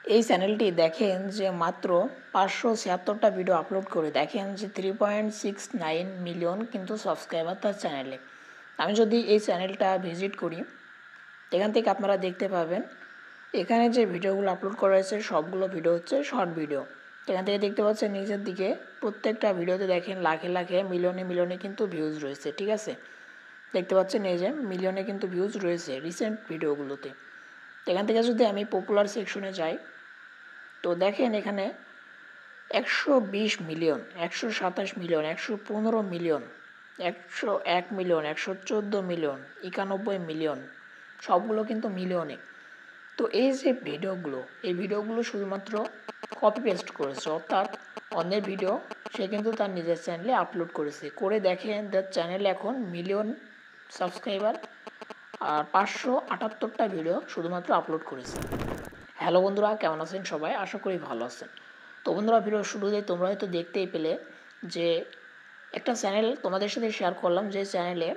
এই চ্যানেলটি দেখেন যে মাত্র 576টা ভিডিও আপলোড করে দেখেন যে 3.69 মিলিয়ন কিন্তু সাবস্ক্রাইবার তার চ্যানেলে। আমি যদি এই চ্যানেলটা ভিজিট করি এখান থেকে আপনারা দেখতে পাবেন এখানে যে ভিডিওগুলো আপলোড করা হয়েছে সবগুলো ভিডিও হচ্ছে শর্ট ভিডিও। এখান থেকে দেখতে পাচ্ছেন নিচের দিকে প্রত্যেকটা ভিডিওতে দেখেন লাখে লাখে মিলিয়নে মিলিয়নে কিন্তু ভিউজ রয়েছে, ঠিক আছে। দেখতে পাচ্ছেন এই যে মিলিয়নে কিন্তু ভিউজ রয়েছে রিসেন্ট ভিডিওগুলোতে। এখান থেকে যদি আমি পপুলার সেকশনে যাই তো দেখেন এখানে 120 million, 127 million, 115 million, 101 million, 114 million, 91 million, সবগুলো কিন্তু মিলিয়নে। তো এই যে ভিডিওগুলো, এই ভিডিওগুলো শুধুমাত্র কপি পেস্ট করেছে, অর্থাৎ অন্যের ভিডিও সে কিন্তু তার নিজের চ্যানেলে আপলোড করেছে। করে দেখেন তার চ্যানেলে এখন মিলিয়ন সাবস্ক্রাইবার আর 578টা ভিডিও শুধুমাত্র আপলোড করেছে। হ্যালো বন্ধুরা, কেমন আছেন সবাই? আশা করি ভালো আছেন। তো বন্ধুরা, ভিডিও শুরুতে তোমরা হয়তো দেখতেই পেলে যে একটা চ্যানেল তোমাদের সাথে শেয়ার করলাম, যে চ্যানেলে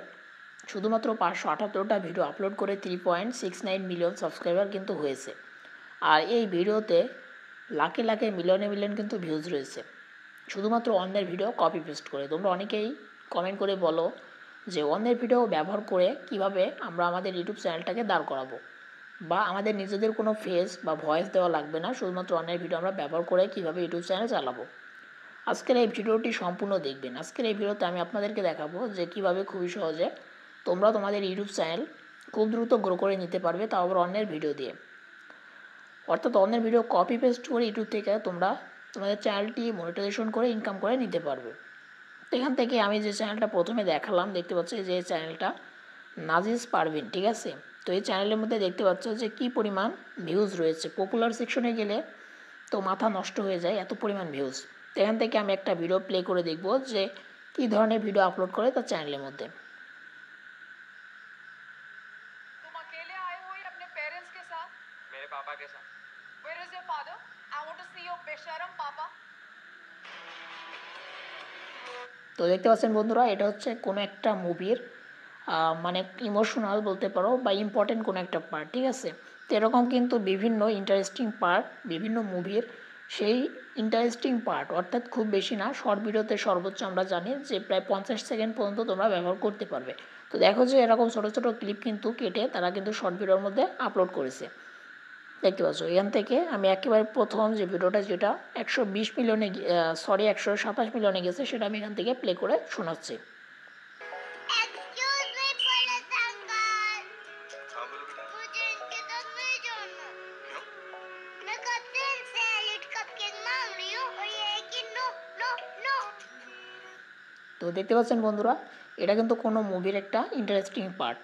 শুধুমাত্র 578টা ভিডিও আপলোড করে 3.69 মিলিয়ন সাবস্ক্রাইবার কিন্তু হয়েছে। আর এই ভিডিওতে লাখে লাখে মিলিয়নে মিলিয়ন কিন্তু ভিউজ রয়েছে, শুধুমাত্র অন্যের ভিডিও কপি পেস্ট করে। তোমরা অনেকেই কমেন্ট করে বলো যে অন্যের ভিডিও ব্যবহার করে কিভাবে আমরা আমাদের ইউটিউব চ্যানেলটাকে দাঁড় করাবো, বা আমাদের নিজেদের কোনো ফেস বা ভয়েস দেওয়া লাগবে না, শুধুমাত্র অন্যের ভিডিও আমরা ব্যবহার করে কিভাবে ইউটিউব চ্যানেল চালাবো। আজকের এই ভিডিওটি সম্পূর্ণ দেখবেন। আজকের এই ভিডিওতে আমি আপনাদেরকে দেখাবো যে কিভাবে খুবই সহজে তোমরা তোমাদের ইউটিউব চ্যানেল খুব দ্রুত গ্রো করে নিতে পারবে, তাও আবার অন্যের ভিডিও দিয়ে। অর্থাৎ অন্যের ভিডিও কপি পেস্ট করে ইউটিউব থেকে তোমরা তোমাদের চ্যানেলটি মনিটাইজেশন করে ইনকাম করে নিতে পারবে। এখান থেকে আমি যে চ্যানেলটা প্রথমে দেখালাম, দেখতে পাচ্ছি যে চ্যানেলটা নাজিস পারভিন, ঠিক আছে। তো এই চ্যানেলের মধ্যে দেখতে পাচ্ছ যে কী পরিমাণ ভিউজ রয়েছে। পপুলার সেকশনে গেলে তো মাথা নষ্ট হয়ে যায়, এত পরিমাণ ভিউজ। তো এখান থেকে আমি একটা ভিডিও প্লে করে দেখব যে কী ধরনের ভিডিও আপলোড করে তার চ্যানেলের মধ্যে। তো দেখতে পাচ্ছেন বন্ধুরা, এটা হচ্ছে কোনো একটা মুভির মানে ইমোশনাল বলতে পারো বা ইম্পর্টেন্ট কোনো একটা পার্ট, ঠিক আছে। তো এরকম কিন্তু বিভিন্ন ইন্টারেস্টিং পার্ট বিভিন্ন মুভির, সেই ইন্টারেস্টিং পার্ট অর্থাৎ খুব বেশি না, শর্ট ভিডিওতে সর্বোচ্চ আমরা জানি যে প্রায় 50 সেকেন্ড পর্যন্ত তোমরা ব্যবহার করতে পারবে। তো দেখো যে এরকম ছোটো ছোটো ক্লিপ কিন্তু কেটে তারা কিন্তু শর্ট ভিডিওর মধ্যে আপলোড করেছে। দেখতে পাচ্ছ এখান থেকে আমি একেবারে প্রথম যে ভিডিওটা, যেটা 120 মিলিয়নে 127 মিলিয়নে গেছে, সেটা আমি এখান থেকে প্লে করে শোনাচ্ছি। তো দেখতে পাচ্ছেন বন্ধুরা, এটা কিন্তু কোনো মুভির একটা ইন্টারেস্টিং পার্ট।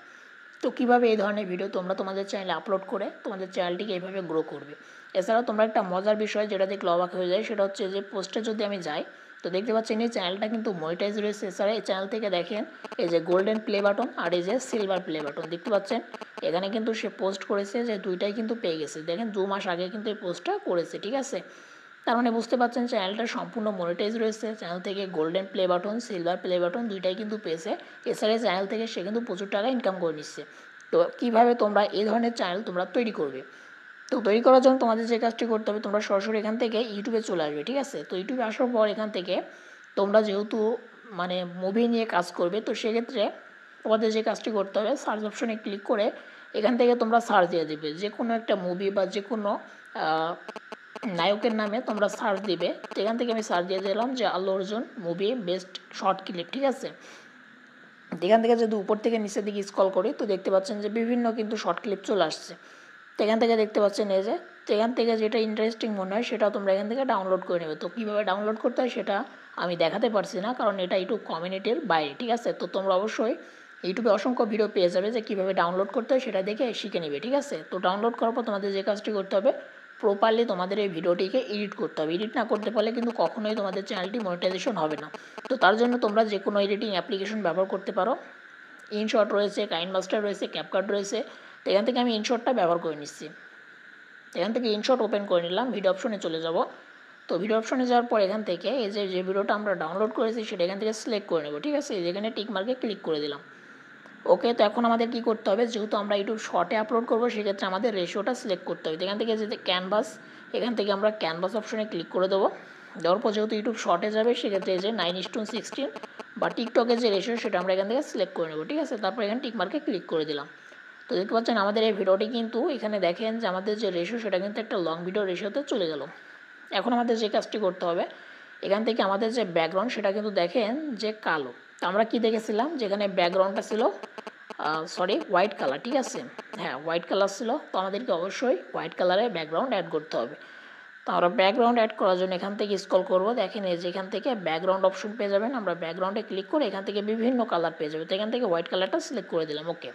তো কীভাবে এই ধরনের ভিডিও তোমরা তোমাদের চ্যানেলে আপলোড করে তোমাদের চ্যানেলটিকে এইভাবে গ্রো করবে। এছাড়াও তোমরা একটা মজার বিষয় যেটা দেখলে অবাক হয়ে যায়, সেটা হচ্ছে যে পোস্টে যদি আমি যাই তো দেখতে পাচ্ছেন এই চ্যানেলটা কিন্তু মনিটাইজ রয়েছে। এছাড়া এই চ্যানেল থেকে দেখেন এই যে গোল্ডেন প্লে বাটন আর এই যে সিলভার প্লে বাটন দেখতে পাচ্ছেন। এখানে কিন্তু সে পোস্ট করেছে যে দুইটাই কিন্তু পেয়ে গেছে। দেখেন 2 মাস আগে কিন্তু এই পোস্টটা করেছে, ঠিক আছে। তার মানে বুঝতে পারছেন চ্যানেলটা সম্পূর্ণ মনিটাইজ রয়েছে। চ্যানেল থেকে golden play button silver play button দুইটাই কিন্তু পেয়েছে। এছাড়া চ্যানেল থেকে সে কিন্তু প্রচুর টাকা ইনকাম করে নিচ্ছে। তো কীভাবে তোমরা এই ধরনের চ্যানেল তোমরা তৈরি করবে? তো তৈরি করার জন্য তোমাদের যে কাজটি করতে হবে, তোমরা সরাসরি এখান থেকে ইউটিউবে চলে আসবে, ঠিক আছে। তো ইউটিউবে আসার পর এখান থেকে তোমরা যেহেতু মানে মুভি নিয়ে কাজ করবে, তো সেক্ষেত্রে তোমাদের যে কাজটি করতে হবে, সার্চ অপশনে ক্লিক করে এখান থেকে তোমরা সার্চ দিয়ে দেবে যে কোনো একটা মুভি বা যে কোনো নায়কের নামে তোমরা সার্চ দিবে। তো এখান থেকে আমি সার্চ দিয়ে দিলাম যে Allu Arjun movie best short clip, ঠিক আছে। এখান থেকে যদি উপর থেকে নিচের দিকে স্ক্রল করি তো দেখতে পাচ্ছেন যে বিভিন্ন কিন্তু শর্ট ক্লিপ চলে আসছে। তো এখান থেকে দেখতে পাচ্ছেন এই যে, তো এখান থেকে যেটা ইন্টারেস্টিং মনে হয় সেটা তোমরা এখান থেকে ডাউনলোড করে নেবে। তো কীভাবে ডাউনলোড করতে হয় সেটা আমি দেখাতে পারছি না, কারণ এটা ইউটিউব কমিউনিটির বাইরে, ঠিক আছে। তো তোমরা অবশ্যই ইউটিউবে অসংখ্য ভিডিও পেয়ে যাবে যে কীভাবে ডাউনলোড করতে হয়, সেটা দেখে শিখে নেবে, ঠিক আছে। তো ডাউনলোড করার পর তোমাদের যে কাজটি করতে হবে, প্রপারলি তোমাদের এই ভিডিওটিকে এডিট করতে হবে। এডিট না করতে পারলে কিন্তু কখনোই তোমাদের চ্যানেলটি মনিটাইজেশন হবে না। তো তার জন্য তোমরা যে কোনো এডিটিং অ্যাপ্লিকেশন ব্যবহার করতে পারো। ইনশট রয়েছে, কাইনমাস্টার রয়েছে, ক্যাপকাট রয়েছে। তো এখান থেকে আমি ইনশটটা ব্যবহার করে নিচ্ছি। এখান থেকে ইনশট ওপেন করে নিলাম, ভিডিও অপশনে চলে যাব। তো ভিডিও অপশনে যাওয়ার পর এখান থেকে এই যে ভিডিওটা আমরা ডাউনলোড করেছি সেটা এখান থেকে সিলেক্ট করে নেব, ঠিক আছে। যেখানে টিক মার্কে ক্লিক করে দিলাম। ওকে, তো এখন আমাদের কী করতে হবে, যেহেতু আমরা ইউটিউব শর্টে আপলোড করবো সেক্ষেত্রে আমাদের রেশিওটা সিলেক্ট করতে হবে। এখান থেকে যেতে ক্যানভাস, এখান থেকে আমরা ক্যানভাস অপশনে ক্লিক করে দেবো। দেওয়ার পর যেহেতু ইউটিউব শর্টে যাবে সেক্ষেত্রে এই যে 9:16 বা টিকটকের যে রেশিও সেটা আমরা এখান থেকে সিলেক্ট করে নেবো, ঠিক আছে। তারপর এখানে টিকমার্কে ক্লিক করে দিলাম। তো দেখতে পাচ্ছেন আমাদের এই ভিডিওটি কিন্তু এখানে দেখেন যে আমাদের যে রেশিও সেটা কিন্তু একটা লং ভিডিও রেশিওতে চলে গেল। এখন আমাদের যে কাজটি করতে হবে, এখান থেকে আমাদের যে ব্যাকগ্রাউন্ড সেটা কিন্তু দেখেন যে কালো। তো আমরা কি দেখেছিলাম, যেখানে ব্যাকগ্রাউন্ডটা ছিল হোয়াইট কালার, ঠিক আছে। হ্যাঁ, হোয়াইট কালার ছিল। তো আমাদেরকে অবশ্যই হোয়াইট কালারের ব্যাকগ্রাউন্ড অ্যাড করতে হবে। তো আমরা ব্যাকগ্রাউন্ড অ্যাড করার জন্য এখান থেকে স্ক্রল করব, দেখেন এই যে এখান থেকে ব্যাকগ্রাউন্ড অপশন পেয়ে যাবেন। আমরা ব্যাকগ্রাউন্ডে ক্লিক করে এখান থেকে বিভিন্ন কালার পেয়ে যাবে। তো এখান থেকে হোয়াইট কালারটা সিলেক্ট করে দিলাম। ওকে,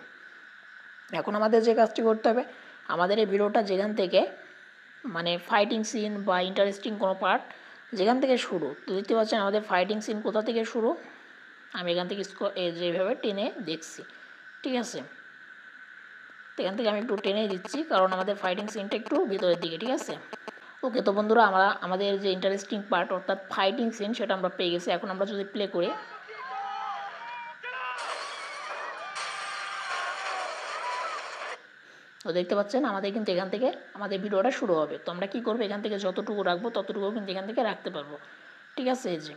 এখন আমাদের যে কাজটি করতে হবে, আমাদের এই ভিডিওটা যেখান থেকে মানে ফাইটিং সিন বা ইন্টারেস্টিং কোনো পার্ট যেখান থেকে শুরু, তো দেখতে পাচ্ছেন আমাদের ফাইটিং সিন কোথা থেকে শুরু, আমি এখান থেকে যেভাবে টেনে দেখছি, ঠিক আছে। তো এখান থেকে আমি একটু টেনে দিচ্ছি কারণ আমাদের ফাইটিং সিনটা একটু ভিতরের দিকে, ঠিক আছে। ওকে, তো বন্ধুরা আমরা আমাদের যে ইন্টারেস্টিং পার্ট অর্থাৎ ফাইটিং সিন সেটা আমরা পেয়ে গেছি। এখন আমরা যদি প্লে করি, তো দেখতে পাচ্ছেন আমাদের কিন্তু এখান থেকে আমাদের ভিডিওটা শুরু হবে। তো আমরা কী করবো, এখান থেকে যতটুকু রাখবো ততটুকু কিন্তু এখান থেকে রাখতে পারবো, ঠিক আছে। এই যে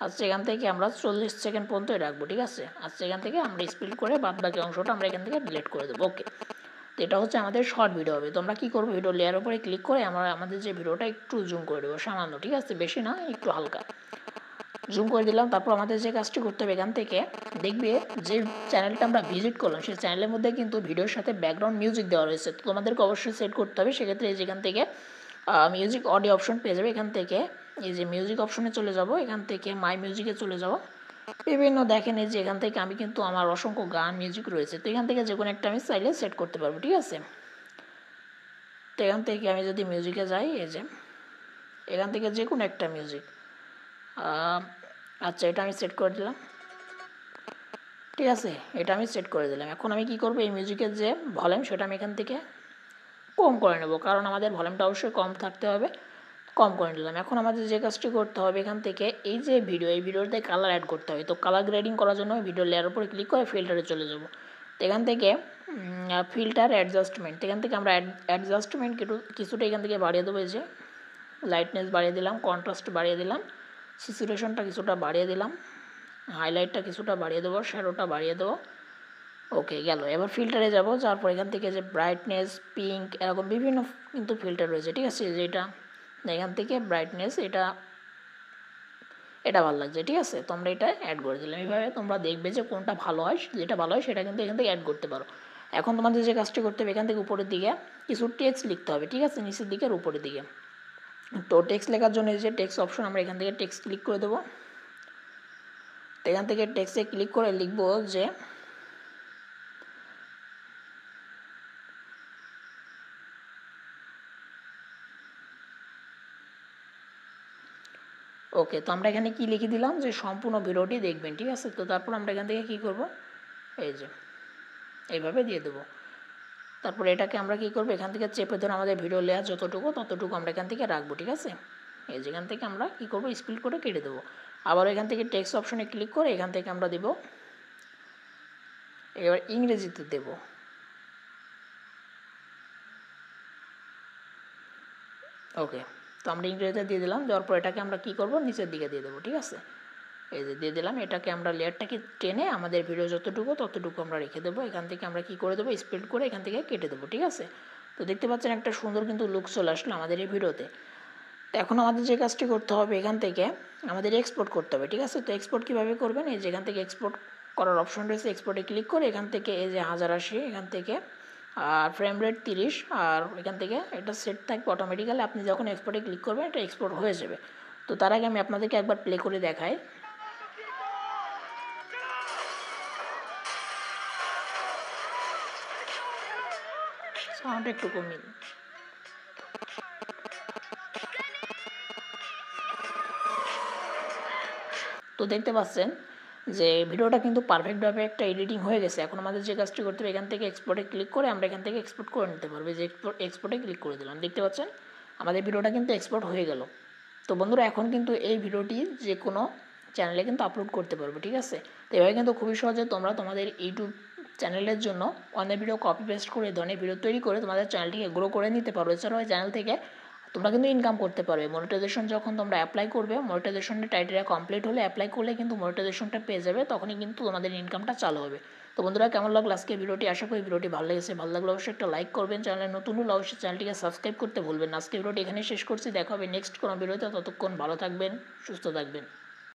আচ্ছা, এখান থেকে আমরা 40 সেকেন্ড পর্যন্তই রাখবো, ঠিক আছে। আচ্ছা, এখান থেকে আমরা স্পিড করে বাদ বাকি অংশটা আমরা এখান থেকে ডিলিট করে দেবো। ওকে, তো এটা হচ্ছে আমাদের শর্ট ভিডিও হবে। তো আমরা কী করবো, ভিডিও লেয়ার উপরে ক্লিক করে আমরা আমাদের যে ভিডিওটা একটু জুম করে দেবো সামান্য, ঠিক আছে, বেশি না, একটু হালকা জুম করে দিলাম। তারপর আমাদের যে কাজটি করতে হবে, এখান থেকে দেখবে যে চ্যানেলটা আমরা ভিজিট করলাম সেই চ্যানেলের মধ্যে কিন্তু ভিডিওর সাথে ব্যাকগ্রাউন্ড মিউজিক দেওয়া রয়েছে। তো তোমাদেরকে অবশ্যই সেট করতে হবে। সেক্ষেত্রে যেখান থেকে মিউজিক অডিও অপশন পেয়ে যাবে, এখান থেকে এই যে মিউজিক অপশনে চলে যাব, এখান থেকে মাই মিউজিকে চলে যাব। বিভিন্ন দেখেন এই যে এখান থেকে আমি কিন্তু আমার অসংখ্য গান মিউজিক রয়েছে। তো এখান থেকে যে কোনো একটা আমি চাইলে সেট করতে পারবো, ঠিক আছে। তো এখান থেকে আমি যদি মিউজিকে যাই, এই যে এখান থেকে যে কোনো একটা মিউজিক, আচ্ছা এটা আমি সেট করে দিলাম, ঠিক আছে, এটা আমি সেট করে দিলাম। এখন আমি কি করব, এই মিউজিকের যে ভলিউম সেটা আমি এখান থেকে কম করে নেব, কারণ আমাদের ভলিউমটা অবশ্যই কম থাকতে হবে। কম করে নিলাম। এখন আমাদের যে কাজটি করতে হবে, এখান থেকে এই যে এই ভিডিওতে কালার অ্যাড করতে হবে। তো কালার গ্রেডিং করার জন্য ভিডিও লেয়ার উপরে ক্লিক করে ফিল্টারে চলে যাব। তো এখান থেকে ফিল্টার অ্যাডজাস্টমেন্ট, এখান থেকে আমরা অ্যাডজাস্টমেন্ট কিছুটা এখান থেকে বাড়িয়ে দেবো। এই যে লাইটনেস বাড়িয়ে দিলাম, কন্ট্রাস্ট বাড়িয়ে দিলাম, স্যাচুরেশনটা কিছুটা বাড়িয়ে দিলাম, হাইলাইটটা কিছুটা বাড়িয়ে দেবো, শ্যাডোটা বাড়িয়ে দেবো। ওকে, গেল। এবার ফিল্টারে যাব, যাওয়ার পর এখান থেকে যে ব্রাইটনেস, পিঙ্ক, এরকম বিভিন্ন কিন্তু ফিল্টার রয়েছে, ঠিক আছে। যেটা এখান থেকে ব্রাইটনেস এটা ভালো লাগছে, ঠিক আছে। তো আমরা এটা অ্যাড করে দিলাম। এইভাবে তোমরা দেখবে যে কোনটা ভালো হয়, যেটা ভালো হয় সেটা কিন্তু এখান থেকে অ্যাড করতে পারো। এখন তোমাদের যে কাজটি করতে হবে, এখান থেকে উপরের দিকে কিছু টেক্সট লিখতে হবে, ঠিক আছে, নিচের দিকে আর উপরের দিকে। তো টেক্সট লেখার জন্য এই যে টেক্সট অপশন, আমরা এখান থেকে টেক্সট ক্লিক করে দেবো। তো এখান থেকে টেক্সটে ক্লিক করে লিখবো যে ওকে, তো আমরা এখানে কি লিখে দিলাম যে সম্পূর্ণ ভিডিওটি দেখবেন, ঠিক আছে। তো তারপর আমরা এখান থেকে কী করব, এই যে এইভাবে দিয়ে দেবো। তারপর এটাকে আমরা কী করবো, এখান থেকে চেপে ধরে আমাদের ভিডিও লেয়ার যতটুকু ততটুকু আমরা এখান থেকে রাখবো, ঠিক আছে। এই যেখান থেকে আমরা কী করবো, স্পিড করে কেটে দেবো। আবার এখান থেকে টেক্সট অপশনে ক্লিক করে এখান থেকে আমরা দেব, এবার ইংরেজিতে দেব। ওকে, তো আমরা ইংরেজিতে দিয়ে দিলাম। দেওয়ার পর এটাকে আমরা কী করবো, নিচের দিকে দিয়ে দেবো, ঠিক আছে। এই যে দিয়ে দিলাম। এটাকে আমরা লেয়ারটাকে টেনে আমাদের ভিডিও যতটুকু ততটুকু আমরা রেখে দেবো। এখান থেকে আমরা কী করে দেবো, স্প্লিট করে এখান থেকে কেটে দেবো, ঠিক আছে। তো দেখতে পাচ্ছেন একটা সুন্দর কিন্তু লুক চলে আসলো আমাদের এই ভিডিওতে। তো এখন আমাদের যে কাজটি করতে হবে, এখান থেকে আমাদের এক্সপোর্ট করতে হবে, ঠিক আছে। তো এক্সপোর্ট কীভাবে করবেন, এই যে এখান থেকে এক্সপোর্ট করার অপশন রয়েছে, এক্সপোর্টে ক্লিক করে এখান থেকে এই যে 1080, এখান থেকে আর ফ্রেম রেট 30, আর এখান থেকে এটা সেট থাকবে অটোমেটিক্যালি। আপনি যখন এক্সপোর্টে ক্লিক করবেন এটা এক্সপোর্ট হয়ে যাবে। তো তার আগে আমি আপনাদেরকে একবার প্লে করে দেখাই। সাউন্ড একটু কমিয়ে দিন। তো দেখতে পাচ্ছেন যে ভিডিওটা কিন্তু পারফেক্টভাবে একটা এডিটিং হয়ে গেছে। এখন আমাদের যে কাজটি করতে হবে, এখান থেকে এক্সপোর্টে ক্লিক করে আমরা এখান থেকে এক্সপোর্ট করে নিতে পারবো। যে এক্সপোর্টে ক্লিক করে দিলাম, দেখতে পাচ্ছেন আমাদের ভিডিওটা কিন্তু এক্সপোর্ট হয়ে গেল। তো বন্ধুরা, এখন কিন্তু এই ভিডিওটি যে কোনো চ্যানেলে কিন্তু আপলোড করতে পারবো, ঠিক আছে। তো এভাবে কিন্তু খুবই সহজে তোমরা তোমাদের ইউটিউব চ্যানেলের জন্য অনেক ভিডিও কপি পেস্ট করে ধরনের ভিডিও তৈরি করে তোমাদের চ্যানেলটিকে গ্রো করে নিতে পারো। এছাড়াও এই চ্যানেল থেকে তোমরা কিন্তু ইনকাম করতে পারবে। মনিটাইজেশন যখন তোমরা অ্যাপ্লাই করবে, মনিটাইজেশনের টাইটেরিয়া কমপ্লিট হলে অ্যাপ্লাই করলে কিন্তু মনিটাইজেশনটা পেয়ে যাবে, তখনই কিন্তু তোমাদের ইনকামটা চালু হবে। তো বন্ধুরা, কেমন লাগলো আজকে ভিডিওটি? আশা করি ভিডিওটি ভালো লেগেছে। ভালো লাগলে অবশ্যই একটা লাইক করবেন, চ্যানেলে নতুন হলে অবশ্যই চ্যানেলটিকে সাবস্ক্রাইব করতে ভুলবেন না। আজকে ভিডিওটি এখানেই শেষ করছি, দেখা হবে নেক্সট কোনো ভিডিওতে। ততক্ষণ ভালো থাকবেন, সুস্থ থাকবেন।